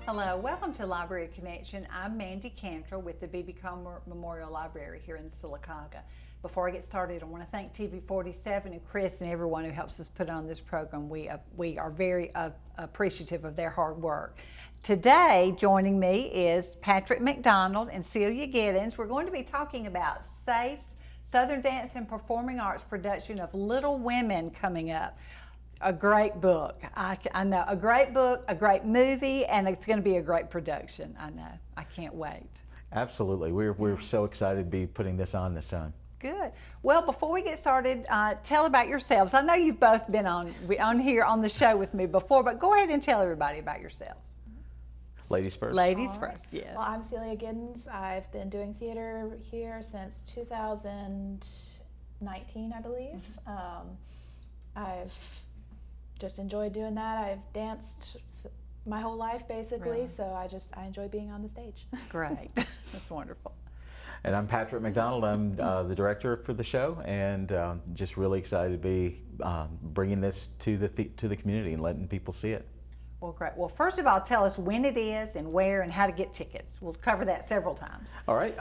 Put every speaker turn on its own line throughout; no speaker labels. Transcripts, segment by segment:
Hello, welcome to Library Connection. I'm Mandy Cantrell with the B.B. Comer Memorial Library here in Sylacauga. Before I get started, I want to thank TV47 and Chris and everyone who helps us put on this program. We are very appreciative of their hard work. Today, joining me is Patrick McDonald and Celia Giddens. We're going to be talking about SAFE's Southern Dance and Performing Arts production of Little Women coming up. A great book. I know, a great book, a great movie, and it's going to be a great production. I know. I can't wait.
Absolutely. We're so excited to be putting this on this time.
Good. Well, before we get started, tell about yourselves. I know you've both been on here on the show with me before, but go ahead and tell everybody about yourselves.
Ladies first.
Ladies first, yeah.
Well, I'm Celia Giddens. I've been doing theater here since 2019, I believe. I've just enjoyed doing that. I've danced my whole life basically,
Really?
so I enjoy being on the stage.
Great. That's wonderful.
And I'm Patrick McDonald. I'm the director for the show, and just really excited to be bringing this to the community and letting people see it.
Well, great. Well, first of all, tell us when it is and where and how to get tickets. We'll cover that several times.
All right.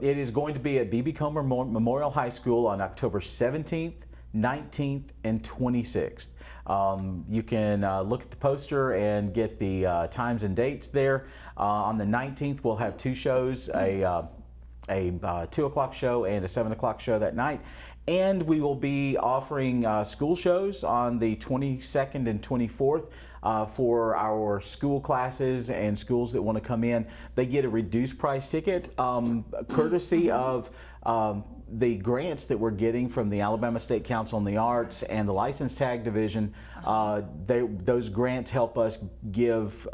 It is going to be at B.B. Comer Memorial High School on October 17th, 19th, and 26th. You can look at the poster and get the times and dates there. On the 19th, we'll have two shows, a 2 o'clock show and a 7 o'clock show that night. And we will be offering school shows on the 22nd and 24th for our school classes and schools that want to come in. They get a reduced price ticket courtesy of the grants that we're getting from the Alabama State Council on the Arts and the License Tag Division. Those grants help us give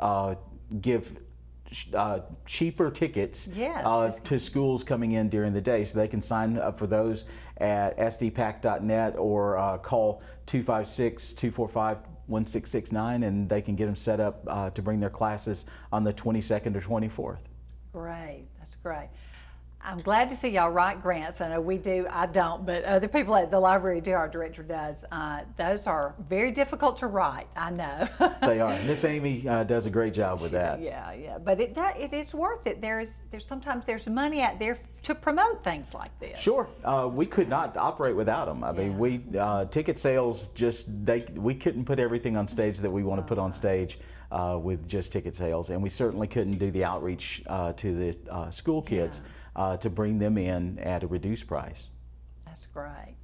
cheaper tickets to schools coming in during the day, so they can sign up for those at sdpac.net or call 256-245-1669, and they can get them set up to bring their classes on the 22nd or 24th.
Great. That's great. I'm glad to see y'all write grants. I know we do. I don't, but other people at the library do. Our director does. Those are very difficult to write. I know.
They are. Miss Amy does a great job with that.
Yeah. But it is worth it. There's sometimes money out there to promote things like this.
Sure. We could not operate without them. I mean, we ticket sales we couldn't put everything on stage that we want to put on stage with just ticket sales, and we certainly couldn't do the outreach to the school kids. To bring them in at a reduced price.
That's great.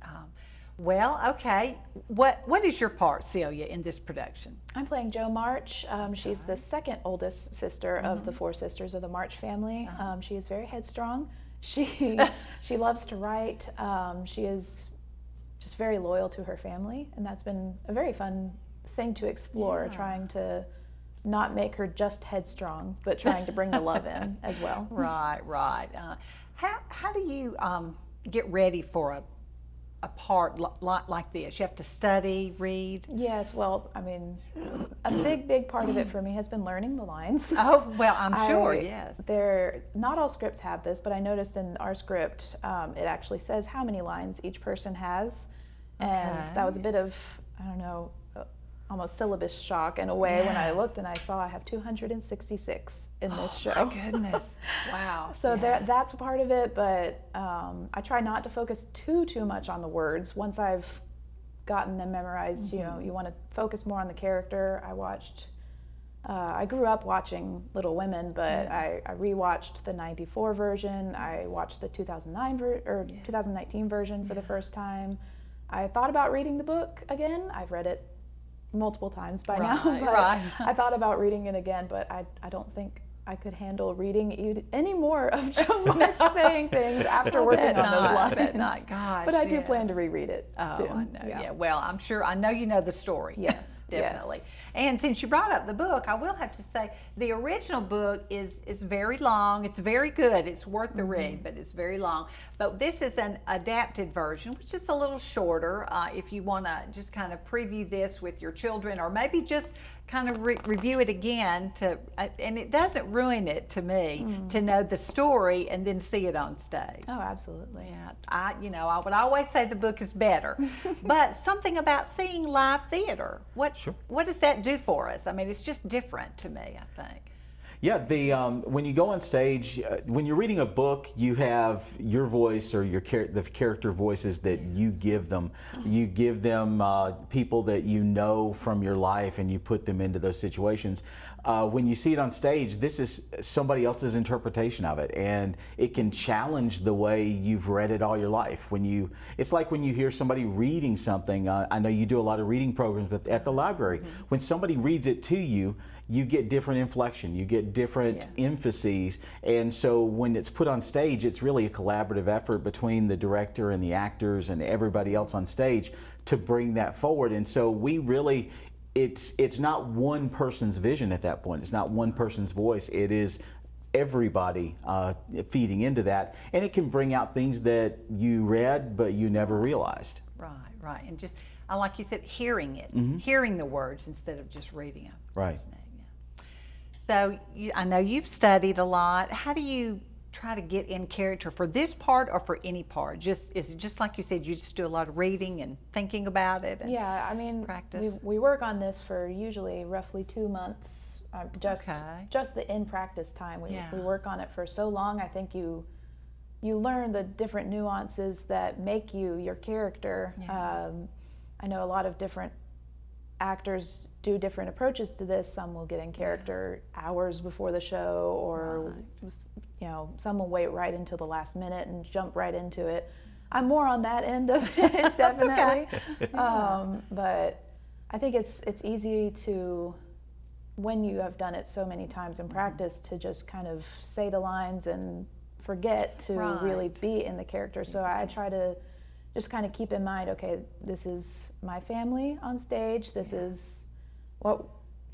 Well, okay. What is your part, Celia, in this production?
I'm playing Jo March. She's the second oldest sister of the four sisters of the March family. She is very headstrong. She loves to write. She is just very loyal to her family, and that's been a very fun thing to explore, trying to not make her just headstrong, but trying to bring the love in as well.
Right. How do you get ready for a part like this? You have to study, read?
Yes, well, I mean, a big part of it for me has been learning the lines.
Oh, well, I'm sure, yes.
Not all scripts have this, but I noticed in our script, it actually says how many lines each person has. And that was a bit of, I don't know, almost syllabus shock in a way when I looked and I saw I have 266 in this show.
Oh my goodness. Wow.
So that's part of it, but I try not to focus too much on the words. Once I've gotten them memorized, you want to focus more on the character. I grew up watching Little Women, but I rewatched the 94 version. I watched the 2019 version for the first time. I thought about reading the book again. I've read it multiple times by now, but I thought about reading it again, but I don't think I could handle reading any more of Jo March saying things after working on those lines.
I bet not. Gosh,
but I do plan to reread it soon.
I know. Yeah. Well, I'm sure. I know you know the story.
Yes,
definitely. Yes. And since you brought up the book, I will have to say the original book is very long. It's very good. It's worth the read, but it's very long. But this is an adapted version, which is a little shorter. If you want to just kind of preview this with your children, or maybe just kind of review it again and it doesn't ruin it to me to know the story and then see it on stage.
Oh, absolutely.
Yeah, I would always say the book is better, but something about seeing live theater. What does that do for us? I mean, it's just different to me, I think.
Yeah, when you go on stage, when you're reading a book, you have your voice or the character voices that you give them. You give them people that you know from your life, and you put them into those situations. When you see it on stage, this is somebody else's interpretation of it, and it can challenge the way you've read it all your life. It's like when you hear somebody reading something. I know you do a lot of reading programs, but at the library, when somebody reads it to you, you get different inflection, you get different emphases, and so when it's put on stage, it's really a collaborative effort between the director and the actors and everybody else on stage to bring that forward. And so we really, it's not one person's vision at that point, it's not one person's voice, it is everybody feeding into that, and it can bring out things that you read but you never realized.
Right, and just, like you said, hearing it, hearing the words instead of just reading them.
Right.
So I know you've studied a lot. How do you try to get in character for this part or for any part? Is it just like you said, you just do a lot of reading and thinking about it? And
I mean,
practice.
We work on this for usually roughly 2 months. Just the in practice time. We work on it for so long. I think you learn the different nuances that make you your character. I know a lot of different actors do different approaches to this. Some will get in character hours before the show, or some will wait right until the last minute and jump right into it. I'm more on that end of it, definitely. But I think it's easy to, when you have done it so many times in practice, to just kind of say the lines and forget to really be in the character. So I try to just kind of keep in mind, okay, this is my family on stage, this is what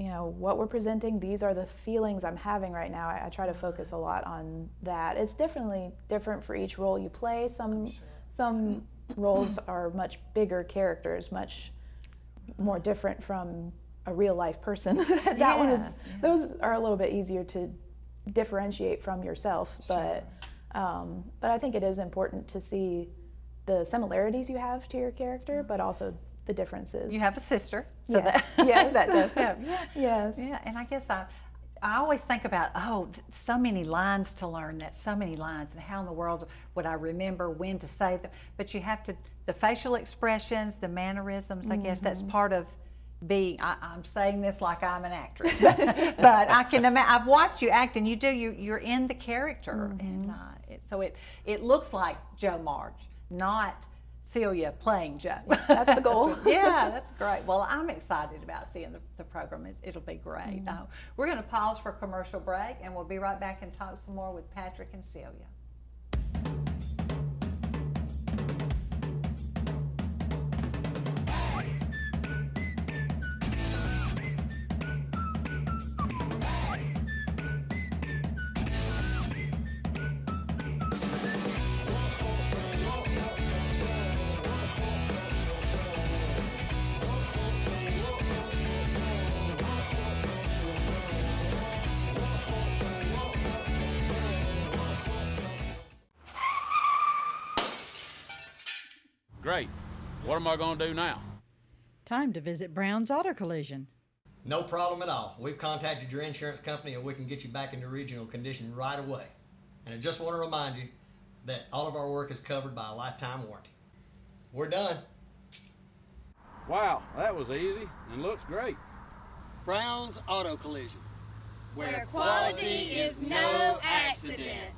we're presenting, these are the feelings I'm having right now. I try to focus a lot on that. It's definitely different for each role you play. Some roles are much bigger characters, much more different from a real life person. Those are a little bit easier to differentiate from yourself, but I think it is important to see the similarities you have to your character, but also the differences.
You have a sister, so
that
does help.
Yes.
Yeah, and I guess I always think about, so many lines to learn, so many lines, and how in the world would I remember when to say them? But you have to, the facial expressions, the mannerisms, I guess that's part of being, I'm saying this like I'm an actress, but I can imagine, I've watched you act, and you're in the character, and so it looks like Joe March, not Celia playing Joe.
That's the goal.
Yeah, that's great. Well, I'm excited about seeing the program. It'll be great. We're going to pause for a commercial break, and we'll be right back and talk some more with Patrick and Celia.
Great. What am I going to do now?
Time to visit Brown's Auto Collision.
No problem at all. We've contacted your insurance company and we can get you back into original condition right away. And I just want to remind you that all of our work is covered by a lifetime warranty. We're done.
Wow, that was easy and looks great.
Brown's Auto Collision,
where quality is no accident.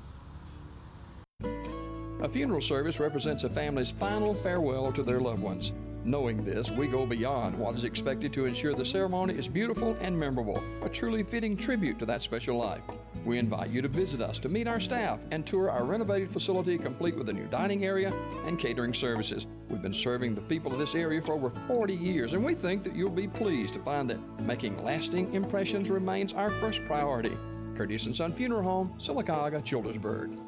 A funeral service represents a family's final farewell to their loved ones. Knowing this, we go beyond what is expected to ensure the ceremony is beautiful and memorable, a truly fitting tribute to that special life. We invite you to visit us to meet our staff and tour our renovated facility complete with a new dining area and catering services. We've been serving the people of this area for over 40 years, and we think that you'll be pleased to find that making lasting impressions remains our first priority. Curtis & Son Funeral Home, Sylacauga, Childersburg.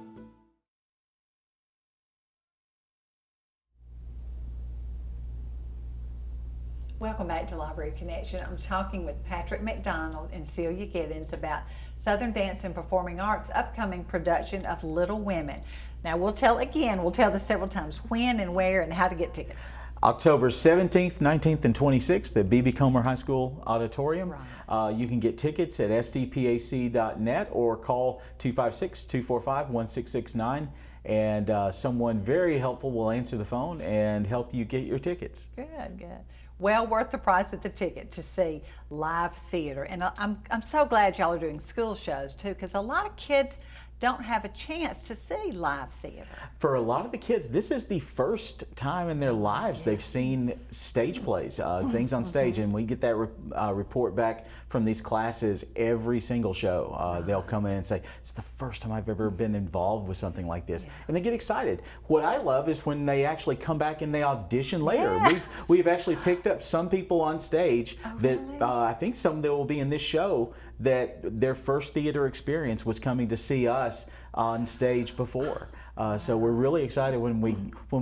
Welcome back to Library Connection. I'm talking with Patrick McDonald and Celia Giddens about Southern Dance and Performing Arts' upcoming production of Little Women. Now we'll tell this several times, when and where and how to get tickets.
October 17th, 19th, and 26th at B.B. Comer High School Auditorium.
Right.
You can get tickets at sdpac.net or call 256-245-1669, and someone very helpful will answer the phone and help you get your tickets.
Good, good. Well worth the price of the ticket to see live theater. And I'm so glad y'all are doing school shows too, because a lot of kids don't have a chance to see live theater.
For a lot of the kids, this is the first time in their lives they've seen stage plays, things on stage, and we get that report back from these classes every single show. They'll come in and say, it's the first time I've ever been involved with something like this, and they get excited. What I love is when they actually come back and they audition later. We've actually picked up some people on stage that I think some that will be in this show that their first theater experience was coming to see us on stage before. So we're really excited when we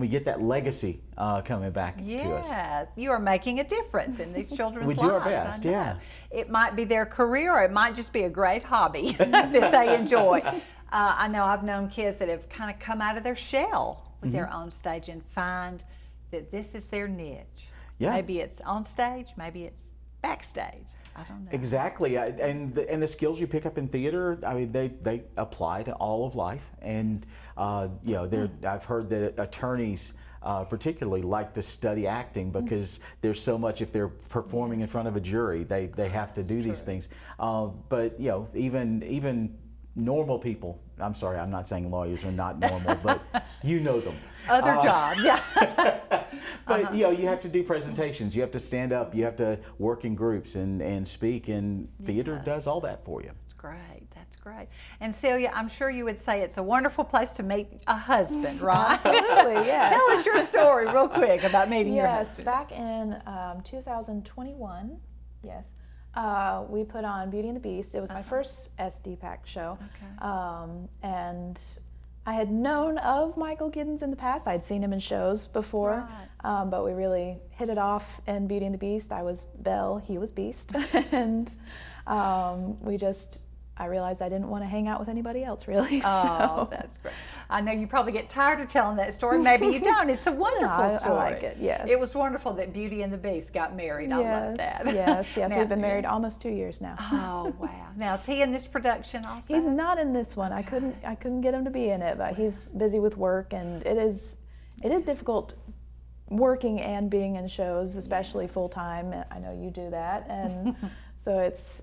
get that legacy coming back to us.
Yeah, you are making a difference in these children's
We
lives.
do our best,
I know.
yeah.
It might be their career, or it might just be a great hobby that they enjoy. I know I've known kids that have kind of come out of their shell with their own stage and find that this is their niche.
Yeah.
Maybe it's on stage, maybe it's backstage. I don't know.
Exactly, and the skills you pick up in theater, I mean, they apply to all of life, and you know, I've heard that attorneys particularly like to study acting because there's so much, if they're performing in front of a jury, they have to do these things. But you know, even normal people, I'm sorry, I'm not saying lawyers are not normal, but you know them.
Other jobs, yeah.
But you know, you have to do presentations, you have to stand up, you have to work in groups and speak, and theater does all that for you.
That's great, that's great. And Celia, I'm sure you would say it's a wonderful place to meet a husband, right?
Absolutely, yes.
Tell us your story real quick about meeting your husband.
Back in 2021, yes, we put on Beauty and the Beast. It was my first SD-PAC show.
Okay.
And I had known of Michael Giddens in the past. I'd seen him in shows before, but we really hit it off in Beauty and the Beast. I was Belle, he was Beast, and I realized I didn't want to hang out with anybody else, really.
Oh, that's great. I know you probably get tired of telling that story. Maybe you don't. It's a wonderful story.
I like it, yes.
It was wonderful that Beauty and the Beast got married. I love that.
Yes.
Now,
We've been married almost 2 years now.
Oh, wow. Now, is he in this production also?
He's not in this one. I couldn't get him to be in it, but he's busy with work, and it is difficult working and being in shows, especially full time. I know you do that, and so it's.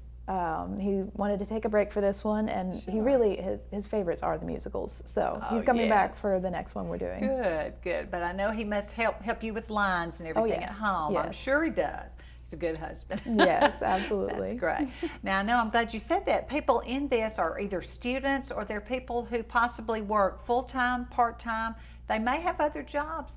He wanted to take a break for this one, and he really, his favorites are the musicals. So he's coming back for the next one we're doing.
Good, good. But I know he must help you with lines and everything at home.
Yes.
I'm sure he does. He's a good husband.
Yes, absolutely.
That's great. Now, I know, I'm glad you said that. People in this are either students or they're people who possibly work full-time, part-time. They may have other jobs.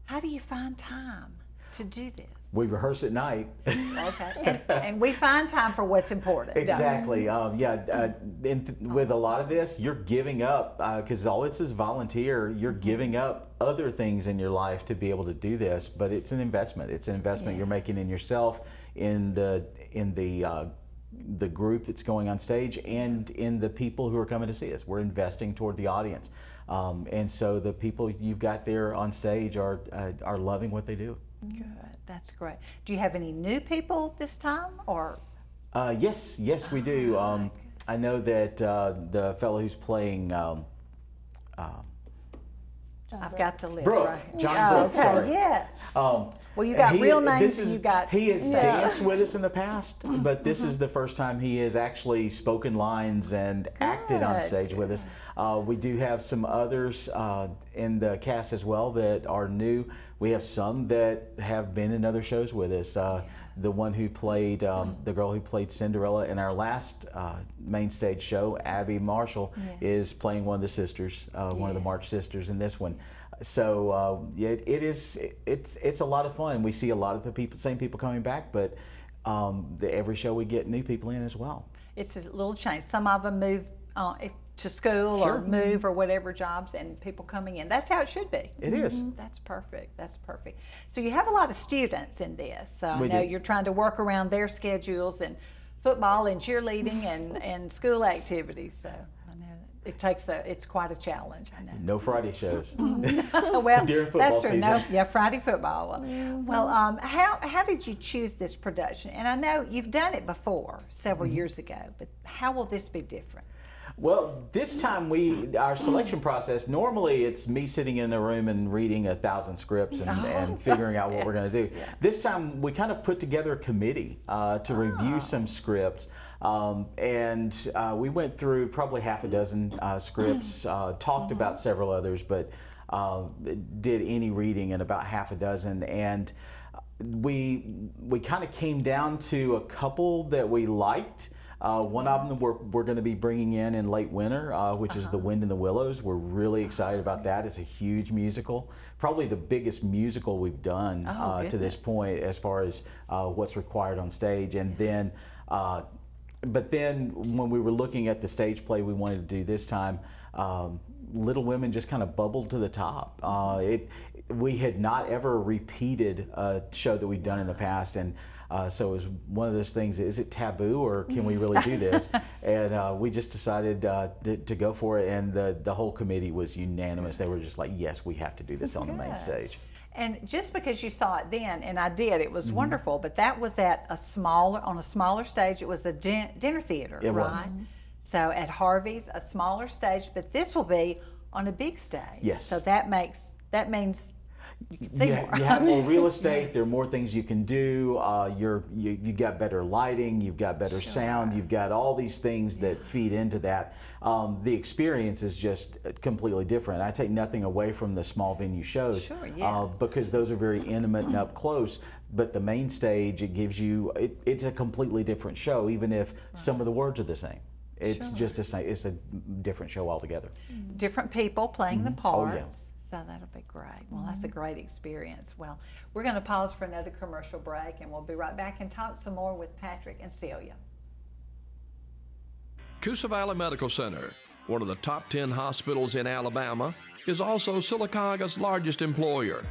How do you find time to do this?
We rehearse at night.
Okay, and we find time for what's important.
Exactly. With a lot of this, you're giving up, because all this is volunteer. You're giving up other things in your life to be able to do this, but it's an investment. It's an investment you're making in yourself, in the group that's going on stage, and in the people who are coming to see us. We're investing toward the audience, and so the people you've got there on stage are loving what they do.
Good, that's great. Do you have any new people this time, or?
Yes, we do. I know that the fellow who's playing.
I've got the list
Brooke,
right here.
John Brooke,
okay,
sorry.
yeah. Well, you got real names and you got.
He has danced with us in the past, but this is the first time he has actually spoken lines and acted on stage with us. We do have some others in the cast as well that are new. We have some that have been in other shows with us. The one who played, the girl who played Cinderella in our last main stage show, Abby Marshall, is playing one of the sisters, one of the March sisters in this one. So it's a lot of fun. We see a lot of the same people coming back, but every show we get new people in as well.
It's a little change. Some of them move to school or move or whatever jobs, and people coming in. That's how it should be.
It is.
That's perfect. That's perfect. So you have a lot of students in this. So I know
do.
you're trying to work around their schedules and football and cheerleading and school activities. So I know it's quite a challenge, I know.
No Friday shows.
Well,
During football
that's true.
season.
No, yeah, Friday football. Well, how did you choose this production? And I know you've done it before several years ago, but how will this be different?
Well, this time our selection process, normally it's me sitting in a room and reading 1,000 scripts and figuring out what we're going to do.
Yeah.
This time we kind of put together a committee to review some scripts. And we went through probably half a dozen scripts, talked about several others, but did any reading in about half a dozen. And we kind of came down to a couple that we liked. One of them we're going to be bringing in late winter, which is The Wind in the Willows. We're really excited about that. It's a huge musical, probably the biggest musical we've done to this point as far as what's required on stage. And then, but then when we were looking at the stage play we wanted to do this time, Little Women just kind of bubbled to the top. We had not ever repeated a show that we'd done in the past, and so it was one of those things, is it taboo or can we really do this? And we just decided to go for it, and the whole committee was unanimous. They were just like, yes, we have to do this on the main stage.
And just because you saw it then, and I did, it was wonderful, but that was on a smaller stage. It was a dinner theater,
It was.
right? So at Harvey's, a smaller stage, but this will be on a big stage.
Yes.
So that means you can see more.
You have more real estate. There are more things you can do. You got better lighting. You've got better sound. You've got all these things that feed into that. The experience is just completely different. I take nothing away from the small venue shows, because those are very intimate and up close. But the main stage, it gives you it's a completely different show, even if some of the words are the same. It's just it's a different show altogether.
Different people playing the parts.
Oh, yeah.
So that'll be great. Well, that's a great experience. Well, we're going to pause for another commercial break, and we'll be right back and talk some more with Patrick and Celia.
Coosa Valley Medical Center, one of the top 10 hospitals in Alabama, is also Silicaga's largest employer.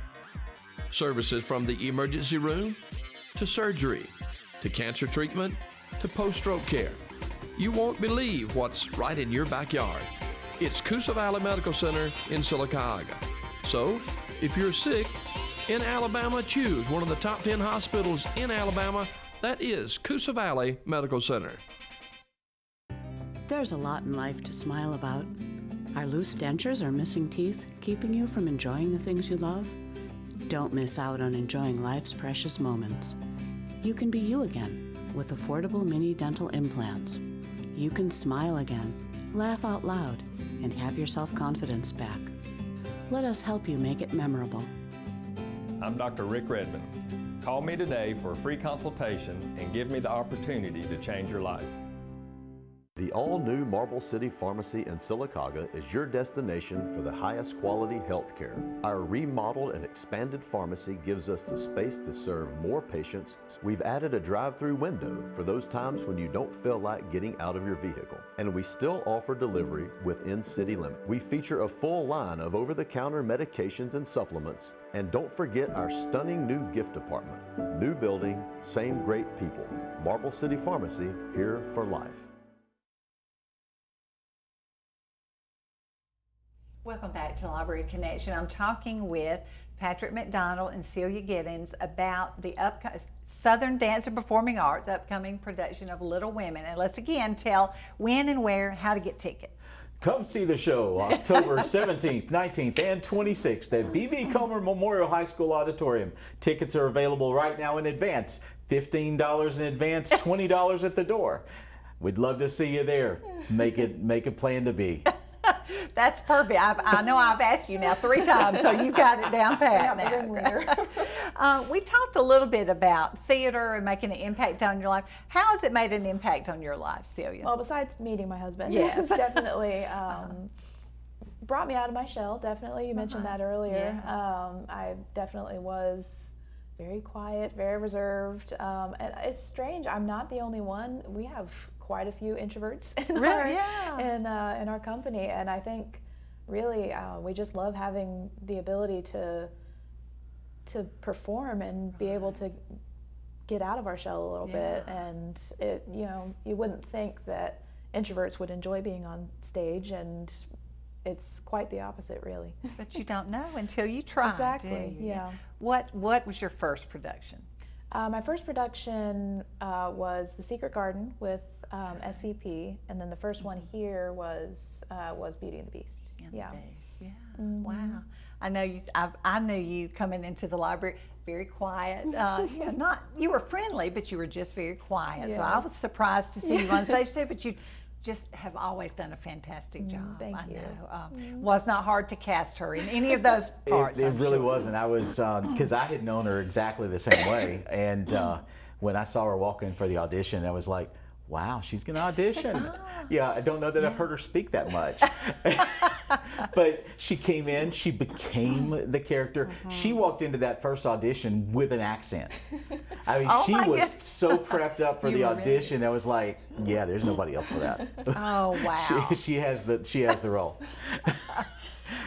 Services from the emergency room to surgery to cancer treatment to post-stroke care. You won't believe what's right in your backyard. It's Coosa Valley Medical Center in Silicaga. So, if you're sick in Alabama, choose one of the top 10 hospitals in Alabama. That is Coosa Valley Medical Center.
There's a lot in life to smile about. Are loose dentures or missing teeth keeping you from enjoying the things you love? Don't miss out on enjoying life's precious moments. You can be you again with affordable mini dental implants. You can smile again, laugh out loud, and have your self-confidence back. Let us help you make it memorable.
I'm Dr. Rick Redmond. Call me today for a free consultation and give me the opportunity to change your life.
The all-new Marble City Pharmacy in Silicaga is your destination for the highest quality health care. Our remodeled and expanded pharmacy gives us the space to serve more patients. We've added a drive-through window for those times when you don't feel like getting out of your vehicle. And we still offer delivery within city limits. We feature a full line of over-the-counter medications and supplements. And don't forget our stunning new gift department. New building, same great people. Marble City Pharmacy, here for life.
Welcome back to Library Connection. I'm talking with Patrick McDonald and Celia Giddens about the Southern Dance and Performing Arts upcoming production of Little Women. And let's again tell when and where, how to get tickets.
Come see the show October 17th, 19th, and 26th at B.B. Comer Memorial High School Auditorium. Tickets are available right now in advance. $15 in advance, $20 at the door. We'd love to see you there. Make a plan to be.
That's perfect. I know I've asked you now 3 times, so you got it down pat now. We talked a little bit about theater and making an impact on your life. How has it made an impact on your life, Celia?
Well, besides meeting my husband,
yes,
it's definitely brought me out of my shell. Definitely, you mentioned that earlier.
Yes.
I definitely was very quiet, very reserved, and it's strange. I'm not the only one. We have quite a few introverts in our company, and I think really we just love having the ability to perform and be able to get out of our shell a little bit. And it, you wouldn't think that introverts would enjoy being on stage, and it's quite the opposite, really.
But you don't know until you try.
Exactly, yeah.
What was your first production?
My first production was The Secret Garden with SCP, and then the first one here was Beauty and the Beast.
Yeah. Wow. I know you. I knew you coming into the library very quiet. You were friendly, but you were just very quiet.
Yes.
So I was surprised to see you on stage too. But you just have always done a fantastic job.
Thank
I
you.
know. Was not hard to cast her in any of those parts.
It really wasn't. I was because I had known her exactly the same way, and when I saw her walk in for the audition, I was like, wow, she's going to audition. Yeah, I don't know that I've heard her speak that much. But she came in, she became the character. She walked into that first audition with an accent. I mean, she was so prepped up for the audition. I was like, yeah, there's nobody else for that.
Oh, wow.
she has the role.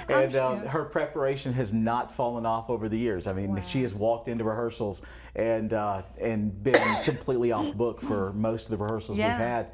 And her preparation has not fallen off over the years. I mean, she has walked into rehearsals and been completely off book for most of the rehearsals we've had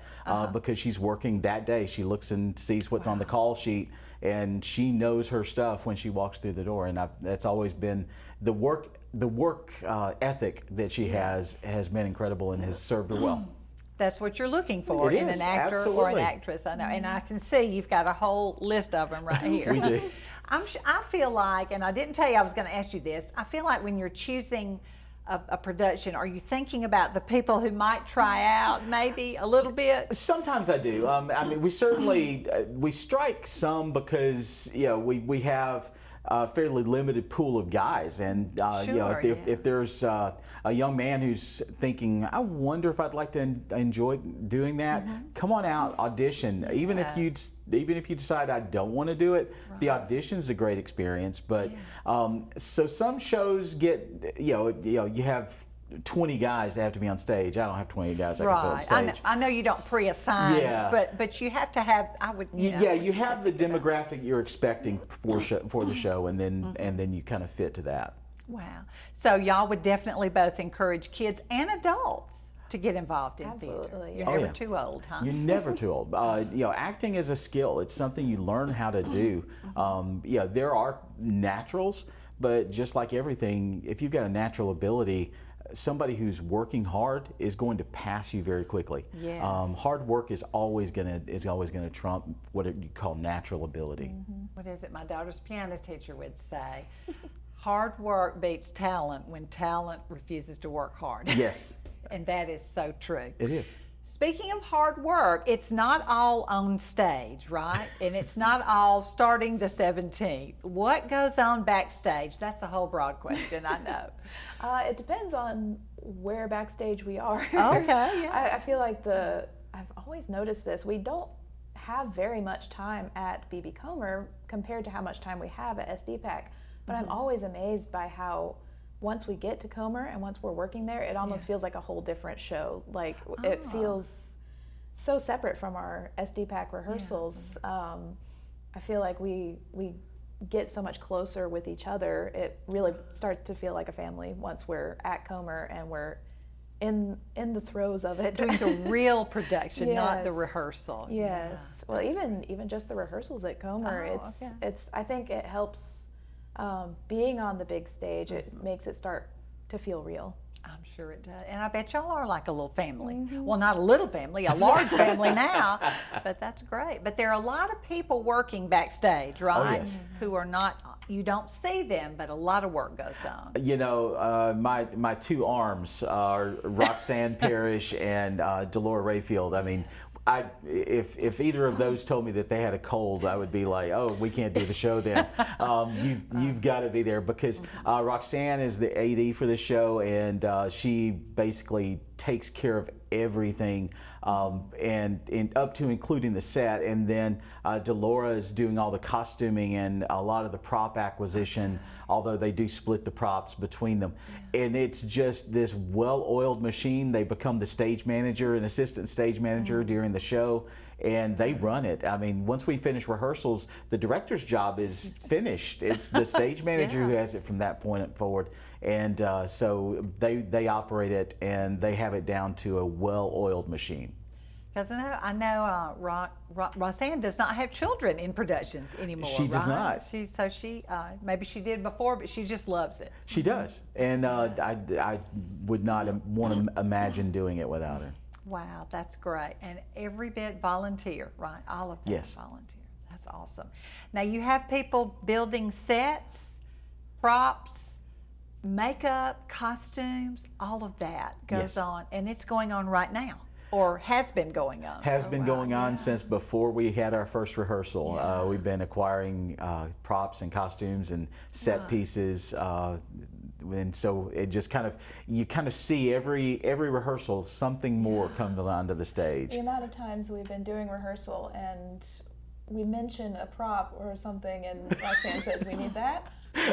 because she's working that day. She looks and sees what's on the call sheet, and she knows her stuff when she walks through the door. And that's always been the work ethic that she has been incredible and has served her well.
That's what you're looking for in an actor or an actress. I know, and I can see you've got a whole list of them right here.
We do.
I feel like, and I didn't tell you I was going to ask you this, I feel like when you're choosing a production, are you thinking about the people who might try out maybe a little bit?
Sometimes I do. I mean, we certainly, we strike some because, we have a fairly limited pool of guys, and if there's a young man who's thinking, I wonder if I'd like to enjoy doing that, come on out, audition. Even if you decide I don't want to do it, the audition's a great experience. But so some shows get you have 20 guys that have to be on stage. I don't have 20 guys I can put on stage.
I know you don't pre-assign, but you have to have.
You have the demographic you're expecting for the show, and then you kind of fit to that.
Wow. So y'all would definitely both encourage kids and adults to get involved in theater. You're never too old, huh?
You're never too old. Acting is a skill. It's something you learn how to do. There are naturals, but just like everything, if you've got a natural ability, somebody who's working hard is going to pass you very quickly.
Yes.
Hard work is always going to trump what you call natural ability.
What is it? My daughter's piano teacher would say, hard work beats talent when talent refuses to work hard.
Yes.
And that is so true.
It is.
Speaking of hard work, it's not all on stage, right? And it's not all starting the 17th. What goes on backstage? That's a whole broad question, I know.
It depends on where backstage we are.
Okay, yeah.
I feel like I've always noticed this. We don't have very much time at B.B. Comer compared to how much time we have at SDPAC. But I'm always amazed by how once we get to Comer and once we're working there, it almost feels like a whole different show. Like it feels so separate from our SDPAC rehearsals. I feel like we get so much closer with each other. It really starts to feel like a family once we're at Comer and we're in the throes of it.
Doing the real production, not the rehearsal.
Yes. Well, even just the rehearsals at Comer, it's I think it helps. Being on the big stage, it makes it start to feel real.
I'm sure it does. And I bet y'all are like a little family. Well, not a little family, a large family now, but that's great. But there are a lot of people working backstage, right?
Oh, yes.
Who are not, you don't see them, but a lot of work goes on.
My two arms are Roxanne Parrish and Delora Rayfield. I mean, if either of those told me that they had a cold, I would be like, oh, we can't do the show then. You've got to be there because Roxanne is the AD for the show, and she basically takes care of everything and up to including the set, and then Delora is doing all the costuming and a lot of the prop acquisition, although they do split the props between them. And it's just this well-oiled machine. They become the stage manager and assistant stage manager during the show, and they run it. I mean, once we finish rehearsals, the director's job is finished. It's the stage manager who has it from that point forward. And so they operate it, and they have it down to a well-oiled machine.
Because I know Roseanne does not have children in productions anymore.
She does not.
She maybe she did before, but she just loves it.
She does, and I would not want to imagine doing it without her.
Wow, that's great. And every bit volunteer, right? All of that
Yes.
volunteer. That's awesome. Now you have people building sets, props, makeup, costumes, all of that goes
Yes.
on, and it's going on right now, or has been going on.
Has been going on since before we had our first rehearsal.
Yeah.
We've been acquiring props and costumes and set pieces, and so it just you kind of see every rehearsal something more comes onto the stage.
The amount of times we've been doing rehearsal and we mention a prop or something, and Roxanne says we need that.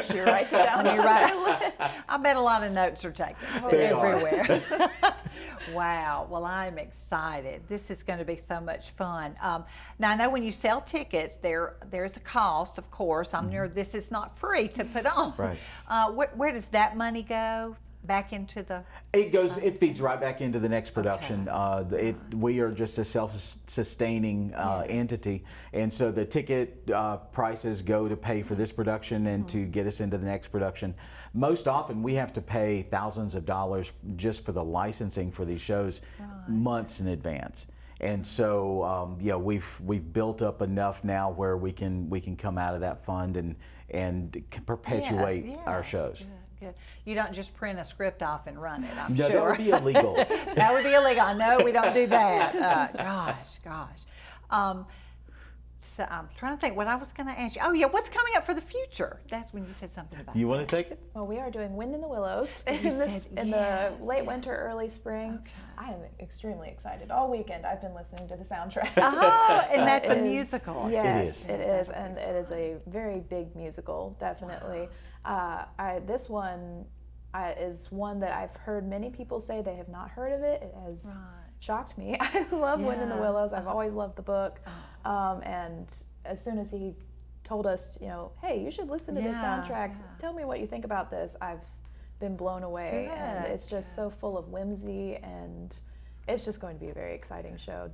She writes it down. You write it.
I bet a lot of notes are taken everywhere. Wow. Well, I'm excited. This is going to be so much fun. Now, I know when you sell tickets, there's a cost, of course. This is not free to put on.
Right.
Where does that money go? Back into the...
It feeds right back into the next production.
Okay.
We are just a self-sustaining entity, and so the ticket prices go to pay for this production and to get us into the next production. Most often we have to pay thousands of dollars just for the licensing for these shows months in advance. And so we've built up enough now where we can come out of that fund and perpetuate our shows.
Good. You don't just print a script off and run it, I'm
No,
sure.
that would be illegal.
That would be illegal. I know we don't do that. Gosh. So I'm trying to think what I was going to ask you. Oh, yeah, what's coming up for the future? That's when you said something about
You want to take it?
Well, we are doing Wind in the Willows in
said,
the late winter, early spring. Okay. I am extremely excited. All weekend I've been listening to the soundtrack.
Oh, and that's a musical.
Yes, it is, and it is a very big musical, definitely. This one is one that I've heard many people say they have not heard of it. It has shocked me. I love Wind in the Willows. I've always loved the book. And as soon as he told us, hey, you should listen to this soundtrack. Tell me what you think about this. I've been blown away.
Good.
And it's just so full of whimsy, and it's just going to be a very exciting show.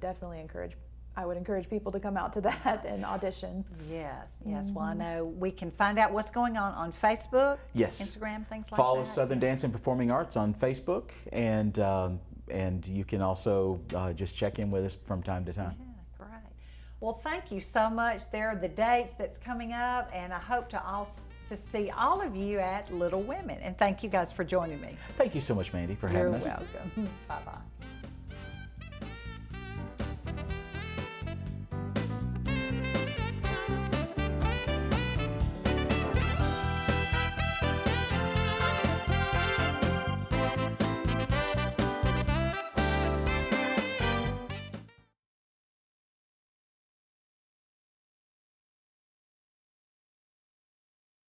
I would encourage people to come out to that and audition.
Yes. Well, I know we can find out what's going on Facebook,
yes,
Instagram, things like that.
Follow Southern Dance and Performing Arts on Facebook, and you can also just check in with us from time to time.
Yeah, great. Well, thank you so much. There are the dates that's coming up, and I hope to see all of you at Little Women. And thank you guys for joining me.
Thank you so much, Mandy, for having us.
You're welcome. Bye-bye.